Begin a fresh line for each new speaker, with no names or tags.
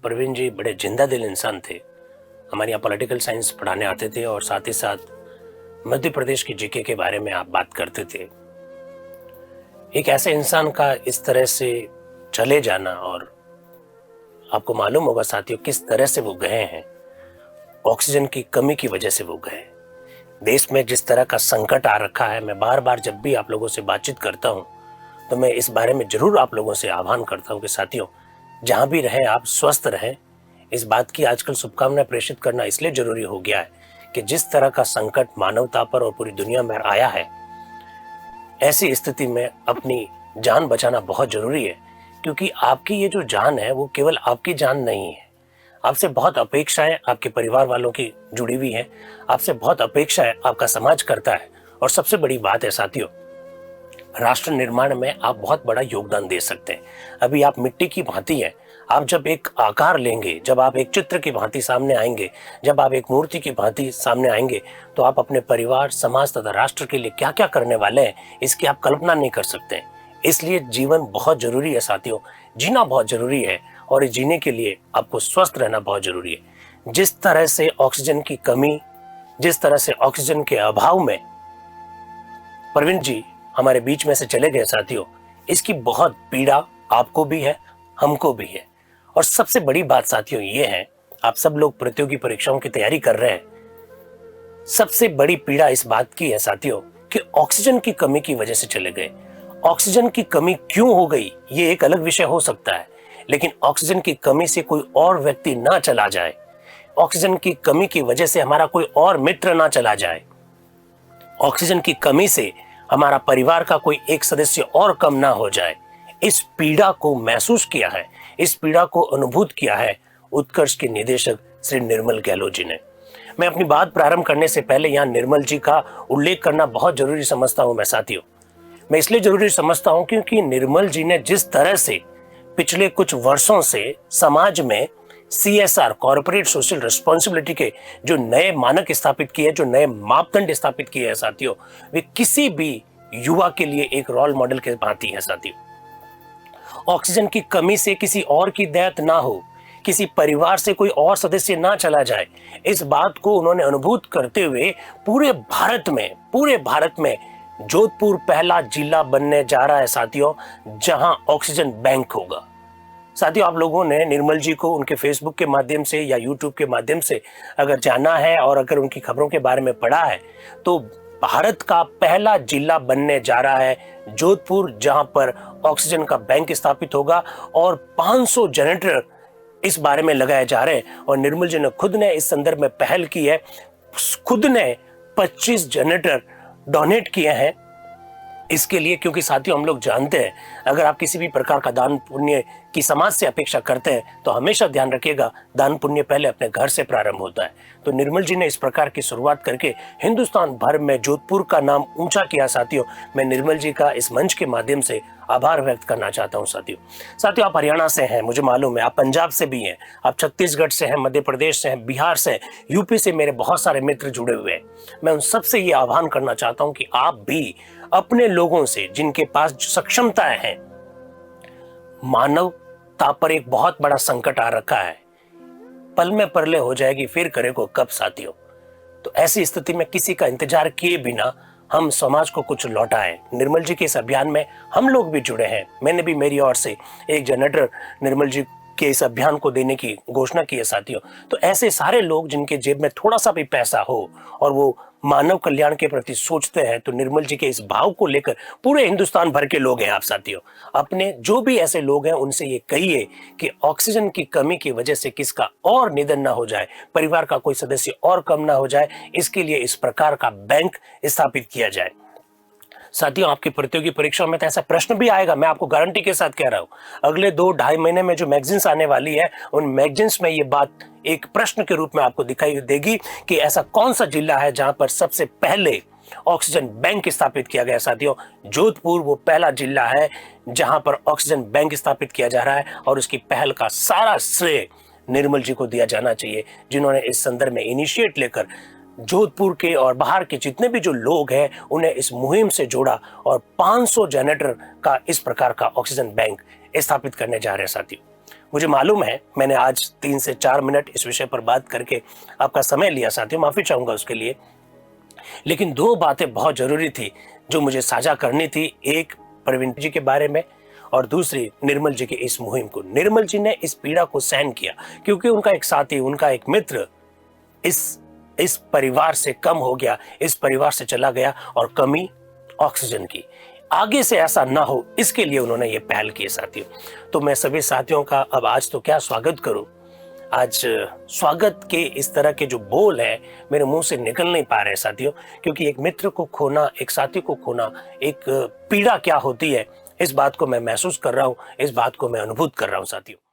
प्रवीण जी बड़े जिंदा दिल इंसान थे। हमारे यहाँ पॉलिटिकल साइंस पढ़ाने आते थे और साथ ही साथ मध्य प्रदेश की जीके के बारे में आप बात करते थे। एक ऐसे इंसान का इस तरह से चले जाना, और आपको मालूम होगा साथियों किस तरह से वो गए हैं। ऑक्सीजन की कमी की वजह से वो गए। देश में जिस तरह का संकट आ रखा है, मैं बार बार जब भी आप लोगों से बातचीत करता हूँ तो मैं इस बारे में जरूर आप लोगों से आह्वान करता हूँ कि साथियों, जहां भी रहें आप स्वस्थ रहें। इस बात की आजकल शुभकामनाएं प्रेषित करना इसलिए जरूरी हो गया है कि जिस तरह का संकट मानवता पर और पूरी दुनिया में आया है, ऐसी स्थिति में अपनी जान बचाना बहुत जरूरी है। क्योंकि आपकी ये जो जान है वो केवल आपकी जान नहीं है। आपसे बहुत अपेक्षाएं आपके परिवार वालों की जुड़ी हुई हैं। आपसे बहुत अपेक्षाएं आपका समाज करता है। और सबसे बड़ी बात है साथियों, राष्ट्र निर्माण में आप बहुत बड़ा योगदान दे सकते हैं। अभी आप मिट्टी की भांति हैं। आप जब एक आकार लेंगे, जब आप एक चित्र की भांति सामने आएंगे, जब आप एक मूर्ति की भांति सामने आएंगे, तो आप अपने परिवार, समाज तथा राष्ट्र के लिए क्या क्या करने वाले हैं इसकी आप कल्पना नहीं कर सकते। इसलिए जीवन बहुत जरूरी है साथियों, जीना बहुत जरूरी है। और इस जीने के लिए आपको स्वस्थ रहना बहुत जरूरी है। जिस तरह से ऑक्सीजन की कमी, जिस तरह से ऑक्सीजन के अभाव में प्रवीण जी हमारे बीच में से चले गए साथियों, इसकी बहुत पीड़ा आपको भी है, हमको भी है। और सबसे बड़ी बात साथियों ये है, आप सब लोग प्रतियोगी परीक्षाओं की तैयारी कर रहे हैं। सबसे बड़ी पीड़ा इस बात की है साथियों कि ऑक्सीजन की कमी की वजह से चले गए। ऑक्सीजन की कमी क्यों हो गई ये एक अलग विषय हो सकता है, लेकिन ऑक्सीजन की कमी से कोई और व्यक्ति ना चला जाए, ऑक्सीजन की कमी की वजह से हमारा कोई और मित्र ना चला जाए, ऑक्सीजन की कमी से हमारा परिवार का कोई एक सदस्य और कम ना हो जाए, इस पीड़ा को महसूस किया है, इस पीड़ा को अनुभूत किया है उत्कर्ष के निदेशक श्री निर्मल गहलोत जी ने। मैं अपनी बात प्रारंभ करने से पहले यहाँ निर्मल जी का उल्लेख करना बहुत जरूरी समझता हूँ। मैं साथियों, मैं इसलिए जरूरी समझता हूँ क्योंकि निर्मल जी ने जिस तरह से पिछले कुछ वर्षों से समाज में CSR, कॉर्पोरेट सोशल रिस्पॉन्सिबिलिटी के जो नए मानक स्थापित किए, जो नए मापदंड स्थापित किए हैं साथियों, वे किसी भी युवा के लिए एक रोल मॉडल के भांति है साथियों। ऑक्सीजन की कमी से किसी और की डेथ ना हो, किसी परिवार से कोई और सदस्य ना चला जाए, इस बात को उन्होंने अनुभूत करते हुए पूरे भारत में जोधपुर पहला जिला बनने जा रहा है साथियों, जहां ऑक्सीजन बैंक होगा। साथियों, आप लोगों ने निर्मल जी को उनके फेसबुक के माध्यम से या यूट्यूब के माध्यम से अगर जाना है और अगर उनकी खबरों के बारे में पढ़ा है, तो भारत का पहला जिला बनने जा रहा है जोधपुर, जहां पर ऑक्सीजन का बैंक स्थापित होगा और 500 जनरेटर इस बारे में लगाए जा रहे हैं। और निर्मल जी ने खुद ने इस संदर्भ में पहल की है, खुद ने 25 जनरेटर डोनेट किए हैं इसके लिए। क्योंकि साथियों, हम लोग जानते हैं, अगर आप किसी भी प्रकार का दान पुण्य की समाज से अपेक्षा करते हैं तो हमेशा ध्यान रखिएगा, दान पुण्य पहले अपने घर से प्रारंभ होता है। तो निर्मल जी ने इस प्रकार की शुरुआत करके हिंदुस्तान भर में जोधपुर का नाम ऊंचा किया साथियों। मैं निर्मल जी का इस मंच के माध्यम से आभार व्यक्त करना चाहता हूं साथियों, आप हरियाणा से हैं, मुझे मालूम है, आप पंजाब से भी हैं, आप छत्तीसगढ़ से हैं, मध्य प्रदेश से हैं, बिहार से, यूपी से मेरे बहुत सारे मित्र जुड़े हुए हैं। मैं उन सबसे ये आह्वान करना चाहता हूं कि आप भी अपने लोगों से, जिनके पास सक्षमताएं हैं, मानवता पर एक बहुत बड़ा संकट आ रखा है, पल में परले हो जाएगी फिर करे को कब साथियों। तो ऐसी स्थिति में किसी का इंतजार किए बिना हम समाज को कुछ लौटाएं। निर्मल जी के इस अभियान में हम लोग भी जुड़े हैं। मैंने भी मेरी ओर से एक जनरेटर निर्मल जी के इस अभियान को देने की घोषणा की है साथियों। तो ऐसे सारे लोग जिनके जेब में थोड़ा सा भी पैसा हो और वो मानव कल्याण के प्रति सोचते हैं, तो निर्मल जी के इस भाव को लेकर पूरे हिंदुस्तान भर के लोग हैं आप साथियों, अपने जो भी ऐसे लोग हैं उनसे ये कहिए कि ऑक्सीजन की कमी की वजह से किसका और निधन ना हो जाए, परिवार का कोई सदस्य और कम ना हो जाए, इसके लिए इस प्रकार का बैंक स्थापित किया जाए। साथियों, आपकी प्रतियोगी परीक्षाओं में तो ऐसा प्रश्न भी आएगा, मैं आपको गारंटी के साथ कह रहा हूं। अगले 2-2.5 महीने में जो मैगजीन्स आने वाली है, उन मैगजीन्स में ये बात एक प्रश्न के रूप में आपको दिखाई देगी कि ऐसा कौन सा जिला है जहां पर सबसे पहले ऑक्सीजन बैंक स्थापित किया गया। साथियों, जोधपुर वो पहला जिला है जहां पर ऑक्सीजन बैंक स्थापित किया जा रहा है और उसकी पहल का सारा श्रेय निर्मल जी को दिया जाना चाहिए, जिन्होंने इस संदर्भ में इनिशिएट लेकर जोधपुर के और बाहर के जितने भी जो लोग हैं उन्हें इस मुहिम से जोड़ा और 500 जनरेटर का इस प्रकार का ऑक्सीजन बैंक स्थापित करने जा रहे हैं साथियों। मुझे मालूम है मैंने आज 3 से 4 मिनट इस विषय पर बात करके आपका समय लिया साथियों, माफ़ी चाहूँगा उसके लिए। लेकिन 2 बातें बहुत ज़रूरी थी जो मुझे साझा करनी थी, एक प्रवीण जी के बारे में और दूसरी निर्मल जी की इस मुहिम को। निर्मल जी ने इस पीड़ा को सहन किया क्योंकि उनका एक साथी, उनका एक मित्र इस परिवार से कम हो गया, इस परिवार से चला गया और कमी ऑक्सीजन की। आगे से ऐसा ना हो इसके लिए उन्होंने ये पहल की साथियों। तो मैं सभी साथियों का अब आज तो क्या स्वागत करूं, आज स्वागत के इस तरह के जो बोल है मेरे मुंह से निकल नहीं पा रहे साथियों, क्योंकि एक मित्र को खोना, एक साथी को खोना, एक पीड़ा क्या होती है, इस बात को मैं महसूस कर रहा हूं, इस बात को मैं अनुभूत कर रहा हूं साथियों।